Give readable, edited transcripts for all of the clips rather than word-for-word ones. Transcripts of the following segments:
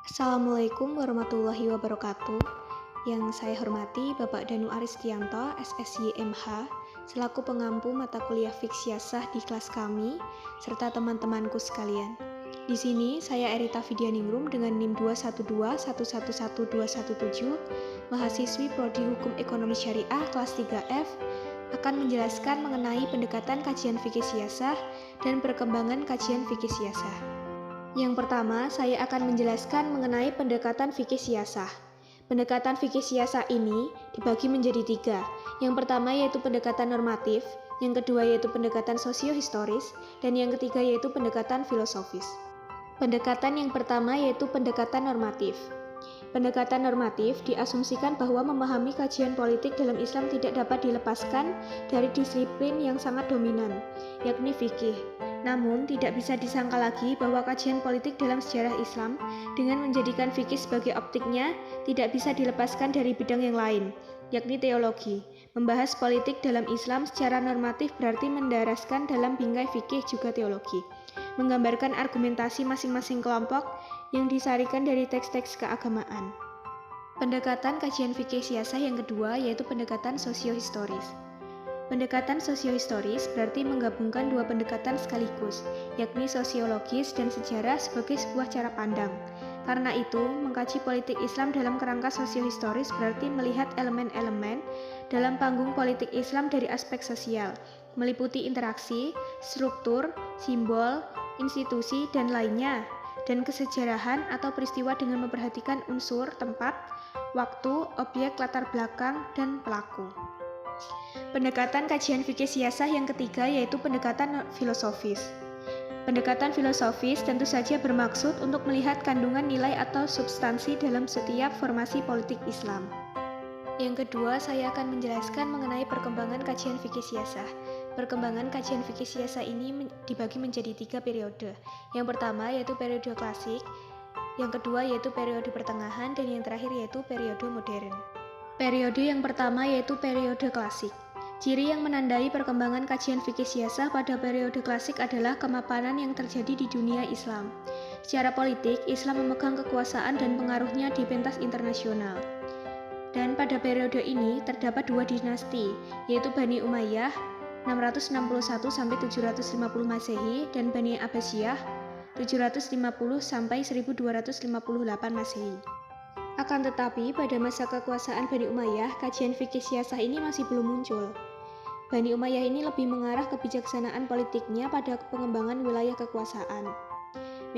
Assalamualaikum warahmatullahi wabarakatuh. Yang saya hormati Bapak Danu Aristianto, SSY MH, selaku pengampu mata kuliah Fiqh di kelas kami, serta teman-temanku sekalian. Di sini saya Erita Vidianingrum dengan NIM 212111217, mahasiswi Prodi Hukum Ekonomi Syariah kelas 3F, akan menjelaskan mengenai pendekatan kajian fikih siyasah dan perkembangan kajian fikih siyasah. Yang pertama, saya akan menjelaskan mengenai pendekatan fikih siyasah. Pendekatan fikih siyasah ini dibagi menjadi tiga. Yang pertama yaitu pendekatan normatif, yang kedua yaitu pendekatan sosiohistoris, dan yang ketiga yaitu pendekatan filosofis. Pendekatan yang pertama yaitu pendekatan normatif. Pendekatan normatif diasumsikan bahwa memahami kajian politik dalam Islam tidak dapat dilepaskan dari disiplin yang sangat dominan, yakni fikih. Namun, tidak bisa disangka lagi bahwa kajian politik dalam sejarah Islam dengan menjadikan fikih sebagai optiknya tidak bisa dilepaskan dari bidang yang lain, yakni teologi. Membahas politik dalam Islam secara normatif berarti mendaraskan dalam bingkai fikih juga teologi, menggambarkan argumentasi masing-masing kelompok yang disarikan dari teks-teks keagamaan. Pendekatan kajian fikih siyasah yang kedua yaitu pendekatan sosiohistoris. Pendekatan sosiohistoris berarti menggabungkan dua pendekatan sekaligus, yakni sosiologis dan sejarah sebagai sebuah cara pandang. Karena itu, mengkaji politik Islam dalam kerangka sosiohistoris berarti melihat elemen-elemen dalam panggung politik Islam dari aspek sosial, meliputi interaksi, struktur, simbol, institusi, dan lainnya, dan kesejarahan atau peristiwa dengan memperhatikan unsur, tempat, waktu, objek, latar belakang, dan pelaku. Pendekatan kajian fikih siyasah yang ketiga yaitu pendekatan filosofis. Pendekatan filosofis tentu saja bermaksud untuk melihat kandungan nilai atau substansi dalam setiap formasi politik Islam. Yang kedua, saya akan menjelaskan mengenai perkembangan kajian fikih siyasah. Perkembangan kajian fikih siyasah ini dibagi menjadi tiga periode. Yang pertama yaitu periode klasik, yang kedua yaitu periode pertengahan, dan yang terakhir yaitu periode modern. Periode yang pertama yaitu periode klasik. Ciri yang menandai perkembangan kajian fikih siyasah pada periode klasik adalah kemapanan yang terjadi di dunia Islam. Secara politik, Islam memegang kekuasaan dan pengaruhnya di pentas internasional. Dan pada periode ini terdapat dua dinasti, yaitu Bani Umayyah 661-750 Masehi dan Bani Abbasiyah 750-1258 Masehi. Akan tetapi, pada masa kekuasaan Bani Umayyah, kajian fikih siyasah ini masih belum muncul. Bani Umayyah ini lebih mengarah kebijaksanaan politiknya pada pengembangan wilayah kekuasaan.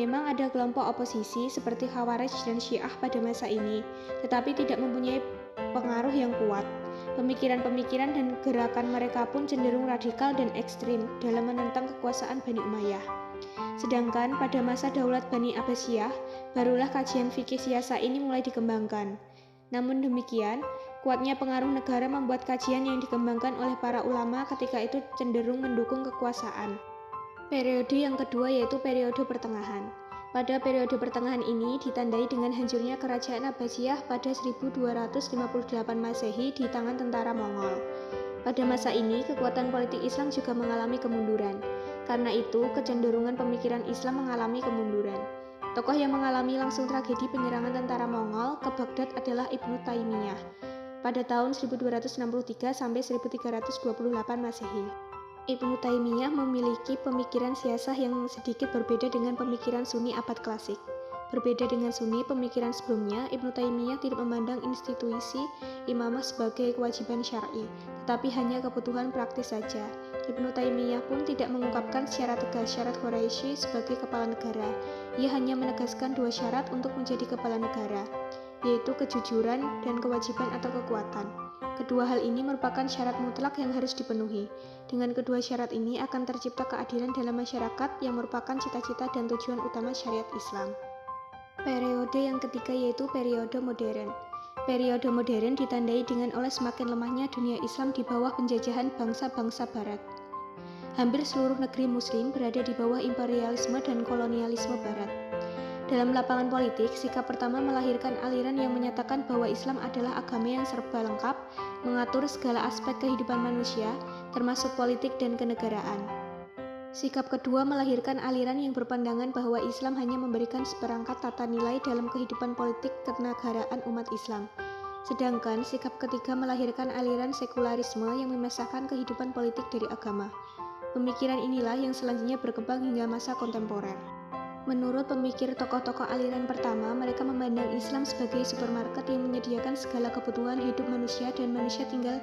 Memang ada kelompok oposisi seperti Khawarij dan Syiah pada masa ini, tetapi tidak mempunyai pengaruh yang kuat. Pemikiran-pemikiran dan gerakan mereka pun cenderung radikal dan ekstrim dalam menentang kekuasaan Bani Umayyah. Sedangkan pada masa daulat Bani Abbasiyah, barulah kajian fikih siyasah ini mulai dikembangkan. Namun demikian, kuatnya pengaruh negara membuat kajian yang dikembangkan oleh para ulama ketika itu cenderung mendukung kekuasaan. Periode yang kedua yaitu periode pertengahan. Pada periode pertengahan ini ditandai dengan hancurnya kerajaan Abbasiyah pada 1258 Masehi di tangan tentara Mongol. Pada masa ini, kekuatan politik Islam juga mengalami kemunduran. Karena itu, kecenderungan pemikiran Islam mengalami kemunduran. Tokoh yang mengalami langsung tragedi penyerangan tentara Mongol ke Baghdad adalah Ibnu Taimiyah pada tahun 1263 sampai 1328 Masehi. Ibnu Taimiyah memiliki pemikiran siyasah yang sedikit berbeda dengan pemikiran Sunni abad klasik. Berbeda dengan Sunni, pemikiran sebelumnya, Ibnu Taimiyah tidak memandang institusi imamah sebagai kewajiban syar'i, tetapi hanya kebutuhan praktis saja. Ibnu Taimiyah pun tidak mengungkapkan secara tegas syarat Quraisy sebagai kepala negara. Ia hanya menegaskan dua syarat untuk menjadi kepala negara, yaitu kejujuran dan kewajiban atau kekuatan. Kedua hal ini merupakan syarat mutlak yang harus dipenuhi. Dengan kedua syarat ini akan tercipta keadilan dalam masyarakat yang merupakan cita-cita dan tujuan utama syariat Islam. Periode yang ketiga yaitu periode modern. Periode modern ditandai dengan oleh semakin lemahnya dunia Islam di bawah penjajahan bangsa-bangsa barat. Hampir seluruh negeri muslim berada di bawah imperialisme dan kolonialisme barat. Dalam lapangan politik, sikap pertama melahirkan aliran yang menyatakan bahwa Islam adalah agama yang serba lengkap, mengatur segala aspek kehidupan manusia, termasuk politik dan kenegaraan. Sikap kedua melahirkan aliran yang berpandangan bahwa Islam hanya memberikan seperangkat tata nilai dalam kehidupan politik kenegaraan umat Islam. Sedangkan sikap ketiga melahirkan aliran sekularisme yang memisahkan kehidupan politik dari agama. Pemikiran inilah yang selanjutnya berkembang hingga masa kontemporer. Menurut pemikir tokoh-tokoh aliran pertama, mereka memandang Islam sebagai supermarket yang menyediakan segala kebutuhan hidup manusia dan manusia tinggal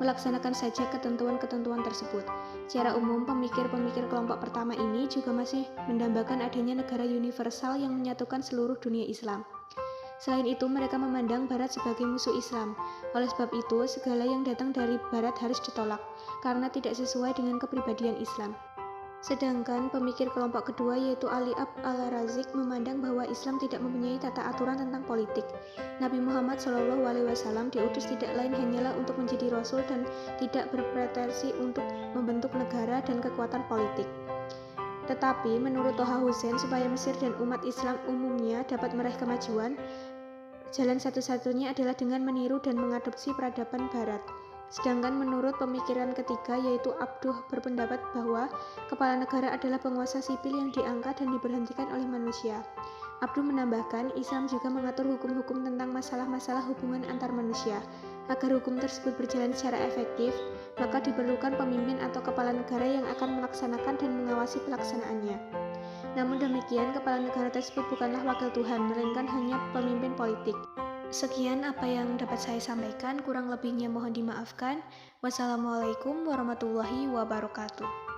melaksanakan saja ketentuan-ketentuan tersebut. Secara umum, pemikir-pemikir kelompok pertama ini juga masih mendambakan adanya negara universal yang menyatukan seluruh dunia Islam. Selain itu, mereka memandang Barat sebagai musuh Islam. Oleh sebab itu, segala yang datang dari Barat harus ditolak, karena tidak sesuai dengan kepribadian Islam. Sedangkan pemikir kelompok kedua yaitu Ali Abd al-Razik memandang bahwa Islam tidak mempunyai tata aturan tentang politik. Nabi Muhammad SAW diutus tidak lain hanyalah untuk menjadi rasul dan tidak berpretensi untuk membentuk negara dan kekuatan politik. Tetapi menurut Toha Hussein, supaya Mesir dan umat Islam umumnya dapat meraih kemajuan, jalan satu-satunya adalah dengan meniru dan mengadopsi peradaban Barat. Sedangkan menurut pemikiran ketiga yaitu Abduh berpendapat bahwa kepala negara adalah penguasa sipil yang diangkat dan diberhentikan oleh manusia. Abduh menambahkan, Islam juga mengatur hukum-hukum tentang masalah-masalah hubungan antar manusia. Agar hukum tersebut berjalan secara efektif, maka diperlukan pemimpin atau kepala negara yang akan melaksanakan dan mengawasi pelaksanaannya. Namun demikian, kepala negara tersebut bukanlah wakil Tuhan, melainkan hanya pemimpin politik. Sekian apa yang dapat saya sampaikan, kurang lebihnya mohon dimaafkan. Wassalamualaikum warahmatullahi wabarakatuh.